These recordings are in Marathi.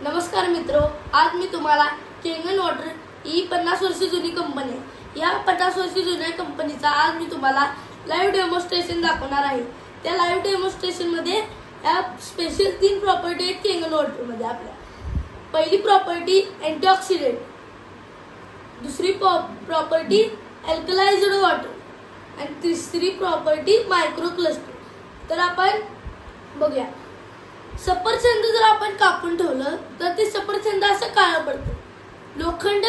नमस्कार मित्रो, आज मी तुम्हाला केंगन वॉटर ही 50 वर्ष जुनी कंपनी आहे। या 50 वर्ष जुन्या कंपनीचा आज मी तुम्हाला लाईव्ह डेमॉन्स्ट्रेशन दाखवणार आहे। त्या लाईव्ह डेमॉन्स्ट्रेशन मध्ये या स्पेशल 3 प्रॉपर्टी आहेत केंगन वॉटर मध्ये। आपल्या पहिली प्रॉपर्टी अँटीऑक्सिडंट, दुसरी प्रॉपर्टी अल्कलाइज्ड वॉटर आणि तिसरी प्रॉपर्टी मायक्रो क्लस्टर। तर आपण बघूया, सफरचंद जर आपण कापून ठेवलं तर ते सफरचंद असं काळं पडतं। लोखंड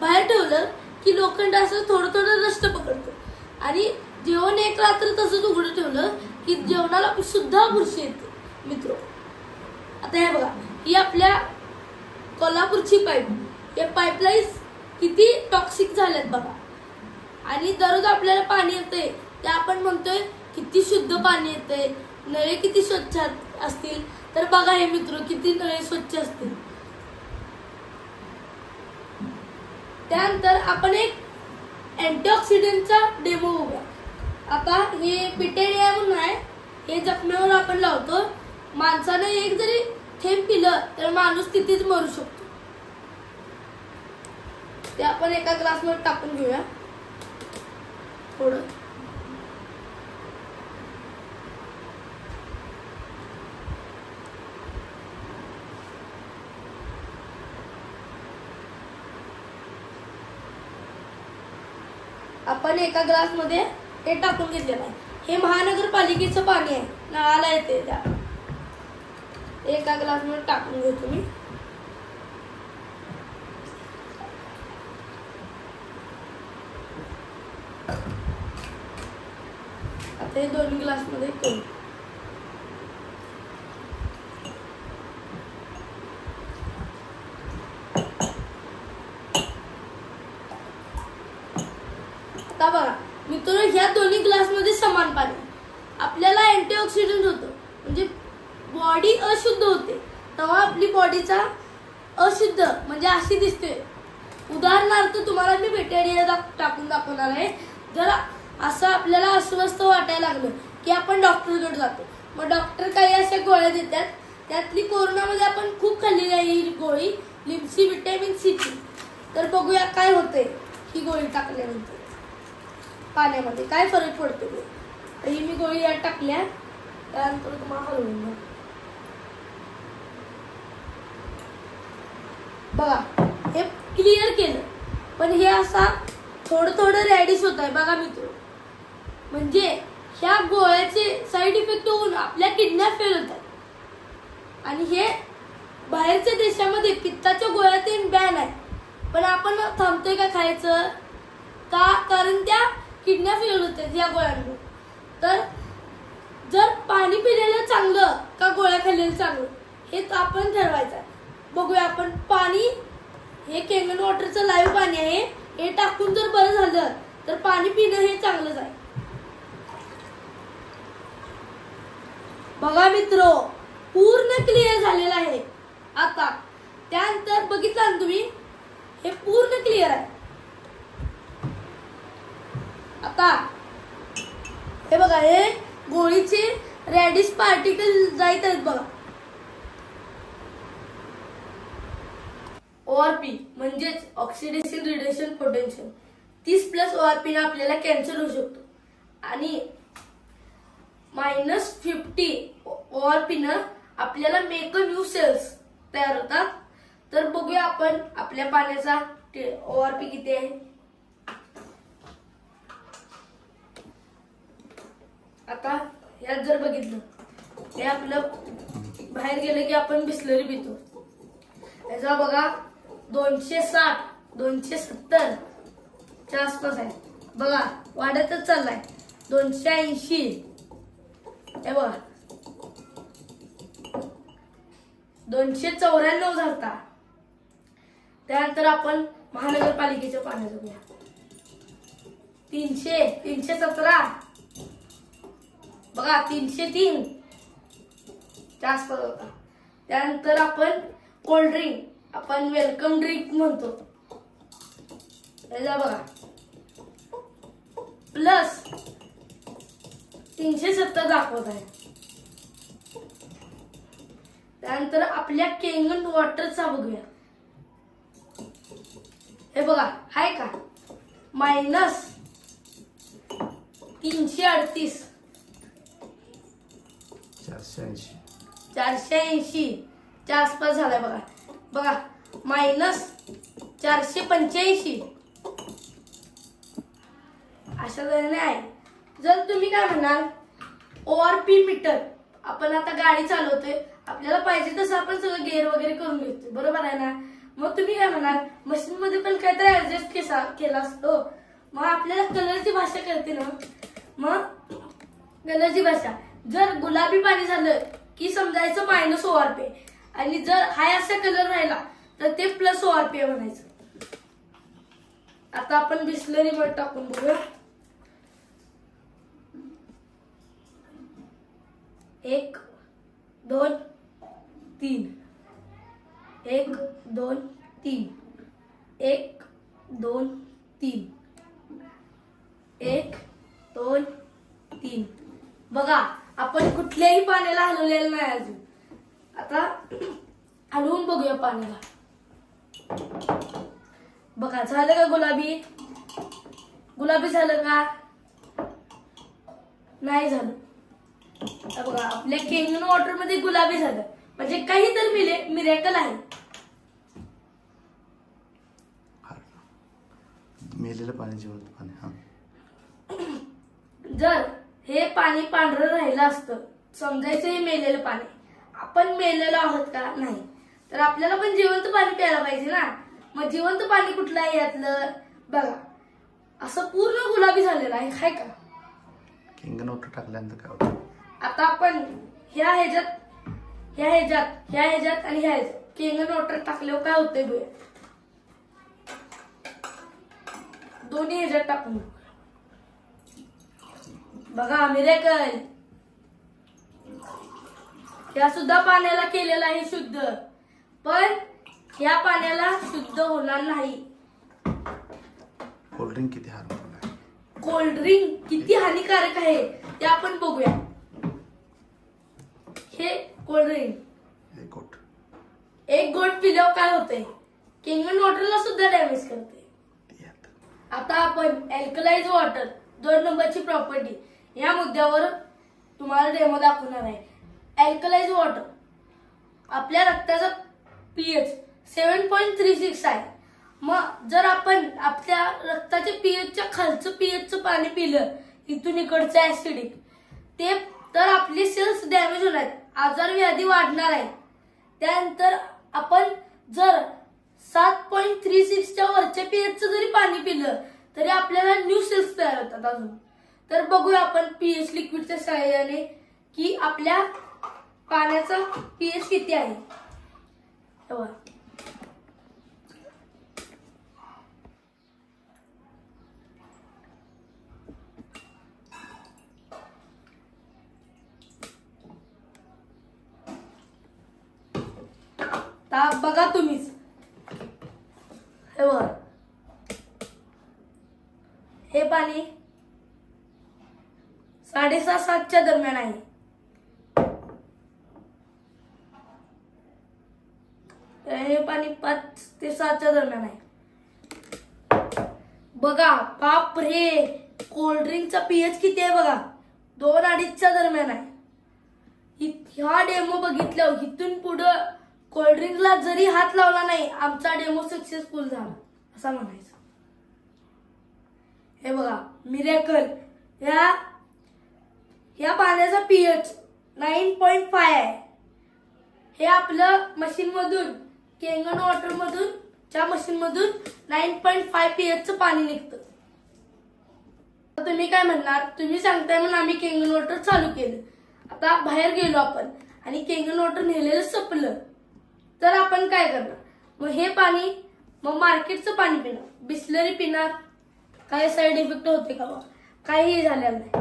बाहेर ठेवलं की लोखंड असं थोडं थोडं रस्ट पकडतं आणि जेवण एक रात्र तसंच उघडं ठेवलं की जेवणाला सुद्धा बुरशी येते। मित्रो, आता हे बघा, ही आपल्या कोल्हापूरची पाईप, या पाईपलाईन्स किती टॉक्सिक झाल्यात बघा। आणि दररोज आपल्याला पाणी येतंय ते आपण म्हणतोय किती शुद्ध पाणी येतंय, नळे किती स्वच्छ असतील। तर बघा हे मित्र, किती नळे स्वच्छ असतील। त्यानंतर आपण एक अँटीऑक्सिडंटचा डेमो बघूया। आता हे पिटेरिया म्हणून आहे, हे जखमेवर आपण लावतो। माणसाने एक जरी थेंब पिलं तर माणूस तिथेच मरू शकतो। ते आपण एका ग्लासमध्ये टाकून घेऊया थोडं। आपण एका ग्लास मध्ये हे टाकून घेतलेलं आहे। हे महानगरपालिकेचं पाणी आहे, नळाला येते त्या। एका ग्लास मध्ये टाकून घेतो मी। आता हे 2 ग्लास मध्ये करू। आता बघा मित्र, ह्या दोन्ही ग्लास मध्ये समान पाणी। आपल्याला अँटीऑक्सिडंट होतं म्हणजे बॉडी अशुद्ध होते, तेव्हा आपली बॉडीचा अशुद्ध म्हणजे अशी दिसते। उदाहरणार्थ तुम्हाला मी पिटेरिया टाकून दाखवणार आहे। जर असं आपल्याला अस्वस्थ वाटायला लागलं की आपण डॉक्टरकडे जातो, मग डॉक्टर काही अशा गोळ्या देतात। त्यातली कोरोनामध्ये आपण खूप खाल्लेली आहे ही गोळी, लिम्सी व्हिटॅमिन सी ची। तर बघूया काय होतंय ही गोळी टाकल्यानंतर पाण्यामध्ये काय फरक पडतो। ही मी गोळी यात टाकल्या, त्यानंतर तुम्हाला हलवून द्या। बघा, हे क्लिअर केलं, पण हे असा थोडं थोडं रॅडिश होत आहे बघा मित्र। म्हणजे ह्या गोळ्याचे साईड इफेक्ट होऊन आपल्या किडन्या फेल होतात। आणि हे बाहेरच्या देशामध्ये पित्ताच्या गोळ्या ते बॅन आहे, पण आपण थांबतोय का खायचं का? कारण त्या किडन्या फेल होतात या गोळ्यांमुळे। तर जर पाणी पिलेलं चांगलं का गोळ्या खाल्लेलं चांगलं हे आपण ठरवायचं आहे। बघूया आपण पाणी, हे केंगन वॉटरचं लाईव्ह पाणी आहे, हे टाकून जर बरं झालं तर पाणी पिणं हे चांगलंच आहे। बघा मित्रो, पूर्ण क्लिअर झालेलं आहे। आता त्यानंतर बघितलं ना तुम्ही, हे पूर्ण क्लिअर आहे। आता हे बघा, हे गोळीचे रॅडिश पार्टिकल जात आहेत बघा। ओआरपी म्हणजेच ऑक्सिडेशन रिडक्शन पोटेन्शियल 30+ ओआरपी ने आपल्याला कॅन्सर होऊ शकतो आणि -50 ओआरपी ने आपल्याला मेक न्यू सेल्स तयार होतात। तर बघूया आपण आपल्या पाण्याचा ओआरपी किती आहे। आता यात जर बघितलं, हे आपलं बाहेर गेलं की आपण बिस्लरी पितो, याचा बघा 260 270 च्या आसपास आहे बघा, वाढतच चाललाय। 280, हे बघा 294 झालता। त्यानंतर आपण महानगरपालिकेच्या पाण्याचं बघूया, 300 317 बघा, 303 च्या आसपास होता। त्यानंतर आपण कोल्ड ड्रिंक, आपण वेलकम ड्रिंक म्हणतो, याला बघा प्लस 370 दाखवत आहे। त्यानंतर आपल्या केंगन वॉटरचा बघूया. हे बघा हाय का -338 480 च्या आसपास झालाय बघा. बघा -485 अशा तऱ्हेने आहे. जर तुम्ही काय म्हणाल ORP मीटर, आपण आता गाडी चालवतोय, आपल्याला पाहिजे तसं आपण सगळं गेअर वगैरे करून घेतोय, बरोबर आहे ना. मग तुम्ही काय म्हणाल मशीन मध्ये पण काहीतरी ऍडजस्ट केला असतो. मग आपल्याला कलरची भाषा कळते ना. मग कलरची भाषा जर गुलाबी पाणी झालं की समजायचं -ORP, आणि जर हाय असा कलर राहिला तर ते +ORP म्हणायचं. आता आपण बिस्लरी मध्ये टाकून बघूया. 1 2 3 1 2 3 1 2 3 1 2 3. बघा आपण कुठल्याही पाण्याला हलवलेलं नाही अजून. आता हलवून बघूया पाण्याला. बघा झालं का गुलाबी? गुलाबी झालं का? नाही झालं. बघा आपल्या केंगन वॉटर मध्ये गुलाबी झालं, म्हणजे काही तर मिरेकल आहे. मेलेलं पाणी जिवंत पाणी. हा, जर हे पाणी पांढरं राहिलं असतं, समजायचं हे मेलेलं पाणी, आपण मेलेलो आहोत का? नाही. तर आपल्याला पण जिवंत पाणी प्यायला पाहिजे ना. मग जिवंत पाणी कुठलं आहे यातलं? बघा असं पूर्ण गुलाबी झालेलं आहे, हाय का. केंगन वॉटर टाकल्यानंतर काय होतं? आता आपण ह्या ह्याच्यात आणि ह्या ह्याच्यात केंगन वॉटर टाकल्यावर काय होतंय बघ. दोन्ही ह्याच्यात टाकून बघा मिरेकल. या सुद्धा पाण्याला केलेलं आहे शुद्ध, पण या पाण्याला शुद्ध होणार नाही. कोल्ड्रिंक किती हार्मफुल आहे? कोल्ड्रिंक किती हानिकारक आहे ते आपण बघूया. हे कोल्ड्रिंक एक गोट पिल्यावर काय होतंय? केंगन वॉटरला सुद्धा डॅमेज करते. आता आपण अल्कलाइज वॉटर 2 नंबरची प्रॉपर्टी या मुद्द्यावर तुम्हाला डेमो दाखवणार आहे. अल्कलाइज वॉटर आपल्या रक्ताचा pH 7.36 आहे. मग जर आपण आपल्या रक्ताच्या pHच्या खालचं pHचं पाणी पिलं, इथून इकडचं ऍसिडिक, ते तर आपले सेल्स डॅमेज होणार, आजार व्याधी वाढणार आहे. त्यानंतर आपण जर 7.36 च्या वरच्या pHचं जरी पाणी पिलं तरी आपल्याला न्यू सेल्स तयार होतात अजून. तर बघूया आपण pH लिक्विडच्या सहाय्याने की आपल्या पाण्याचा pH किती आहे. बघा तुम्हीच, हे पाणी 6.5-7 च्या दरम्यान आहे. हे पाणी 5 ते 7 च्या दरम्यान आहे. बघा बाप रे, कोल्ड्रिंकचा pH किती आहे बघा, 2-2.5 च्या दरम्यान आहे. ह्या डेमो बघितल्यावर इथून पुढं कोल्ड्रिंकला जरी हात लावला नाही, आमचा डेमो सक्सेसफुल झाला असं म्हणायचं. हे बघा मिरेकल, या पाण्याचा pH 9.5 आहे. हे आपलं मशीन मधून, केंगन वॉटर मधून, च्या मशीन मधून 9.5 pHचं पाणी निघतं. तुम्ही काय म्हणणार, तुम्ही सांगताय म्हणून आम्ही केंगन वॉटर चालू केलं. आता बाहेर गेलो आपण आणि केंगन वॉटर नेलेलं संपलं तर आपण काय करणार? मग हे पाणी, मग मार्केटचं पाणी पिणार, बिस्लरी पिणार, काय साईड इफेक्ट होते का? काहीही झालेलं नाही.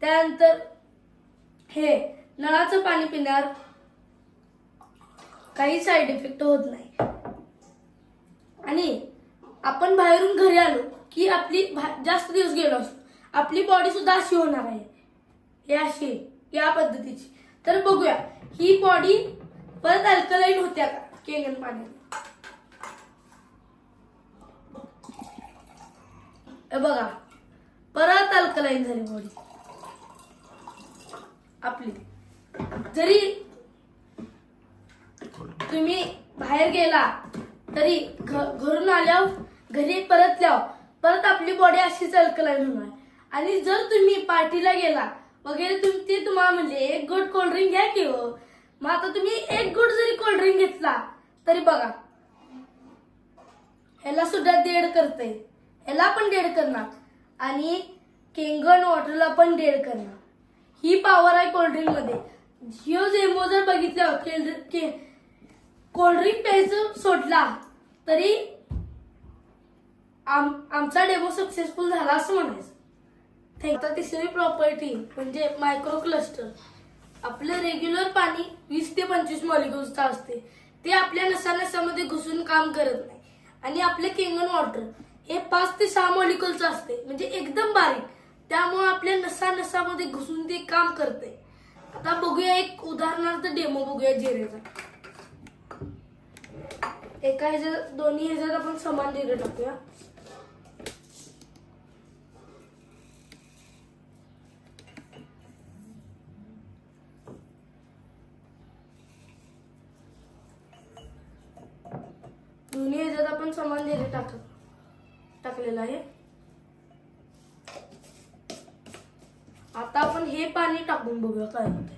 त्यानंतर हे नळाचं पाणी पिणार, काही साईड इफेक्ट होत नाही. आणि आपण बाहेरून घरी आलो की आपली जास्त दिवस गेलो असतो, आपली बॉडी सुद्धा अशी होणार आहे, या पद्धतीची. तर बघूया ही बॉडी परत अल्कलाईन होत्या का केंगन पाण्याने? बघा परत अल्कलाईन झाली बॉडी आपली. जरी तुम्ही बाहेर गेला तरी घरून आल्यावर घरी परतल्यावर परत आपली बॉडी अशीच अल्कलाईन होणार. आणि जर तुम्ही पार्टीला गेला वगैरे ते तुम्हाला म्हणजे एक गुड कोल्ड्रिंक घ्या की हो. मग आता तुम्ही एक गुड जरी कोल्ड्रिंक घेतला तरी बघा ह्याला सुद्धा डेड करते, ह्याला पण डेड करणार आणि केंगन वॉटरला पण डेड करणार. ही पॉवर आहे कोल्ड्रिंक मध्ये. ह्यो डेमो जर बघितला कोल्ड्रिंक प्यायचं सोडला तरी आमचा डेमो सक्सेसफुल झाला असं म्हणायचं. आता तिसरी प्रॉपर्टी म्हणजे मायक्रो क्लस्टर. आपलं रेग्युलर पाणी 20 ते 25 मॉलिक्युल्सचं असते. ते आपल्या नसामध्ये घुसून काम करत नाही. आणि आपले केंगन वॉटर हे 5 ते 6 मॉलिक्युलचं असते म्हणजे एकदम बारीक. त्यामुळे आपल्या नसामध्ये घुसून ते काम करते. आता बघूया एक उदाहरणार्थ डेमो बघूया जिरेचा. एका ह्याच्यात दोन्ही ह्याच्यात आपण समान जिरे टाकूया. दोन्ही ह्याच्यात आपण समान जिरे टाकलेलं आहे. आता आपण हे पाणी टाकून बघूया काय होते.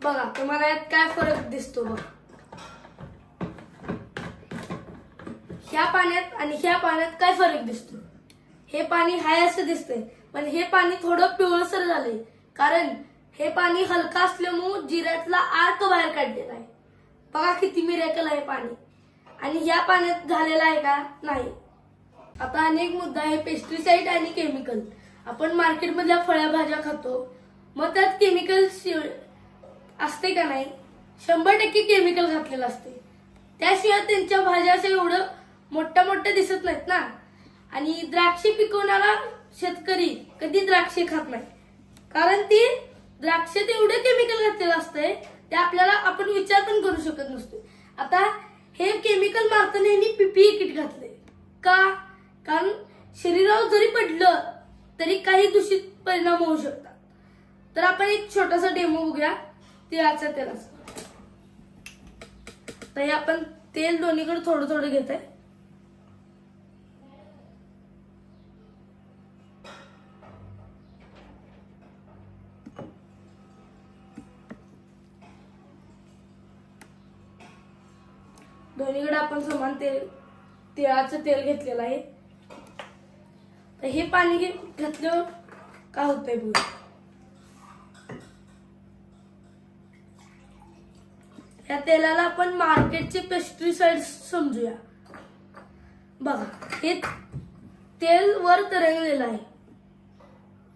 बघा तुम्हाला यात काय फरक दिसतो बघा. ह्या पाण्यात आणि ह्या पाण्यात काय फरक दिसतो. हे पाणी हाय असं दिसतंय पण हे पाणी थोडं पिवळसर झालंय कारण हे पाणी हलका असल्यामुळे जिऱ्यातला आर्क बाहेर काढलेला आहे. बघा किती मिरेकल आहे पाणी. आणि ह्या पाण्यात झालेला आहे का नाही. आता अनेक मुद्दा आहे पेस्टिसाइड आणि केमिकल. आपण मार्केटमधल्या फळ्या भाज्या खातो मग त्यात केमिकल असते का नाही. 100% केमिकल घातलेलं असते. त्याशिवाय त्यांच्या भाज्या असं एवढं मोठ्या दिसत नाहीत ना. आणि द्राक्षे पिकवणारा शेतकरी कधी द्राक्षे खात नाही कारण ती द्राक्षात एवढे केमिकल घातलेलं असतंय ते आपल्याला आपण विचार पण करू शकत नसतो. आता हे केमिकल मारताना यांनी PPE किट घातले का कारण शरीरावर जरी पडलं तरी काही दूषित परिणाम होऊ शकतात. तर आपण एक छोटासा डेमो बघूया तिळाचा तेलाचा. तर हे आपण तेल दोन्हीकडे थोडं घेत आहे. दोन्हीकडे आपण समान तिळाचं तेल घेतलेलं आहे. तर हे पाणी घातल्यावर काय होतंय बघा. या तेलाला आपण मार्केटचे पेस्टिसाइड समजूया. बघा हे तेल वर तरंगलेलं आहे.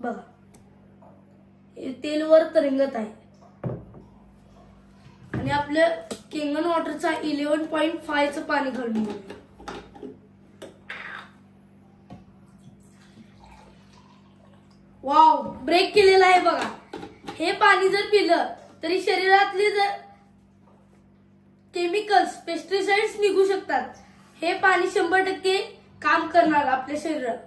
बघा हे तेल वर तरंगत आहे आणि आपल्या केंगन वॉटरचा 11.5चं पाणी घालून घेऊया. वाव ब्रेक केलेला आहे बघा. हे पाणी जर पिलं तरी शरीरातले जर केमिकल्स पेस्टिसाइड्स निघू शकतात. हे पाणी 100% काम करणार आपल्या शरीरात.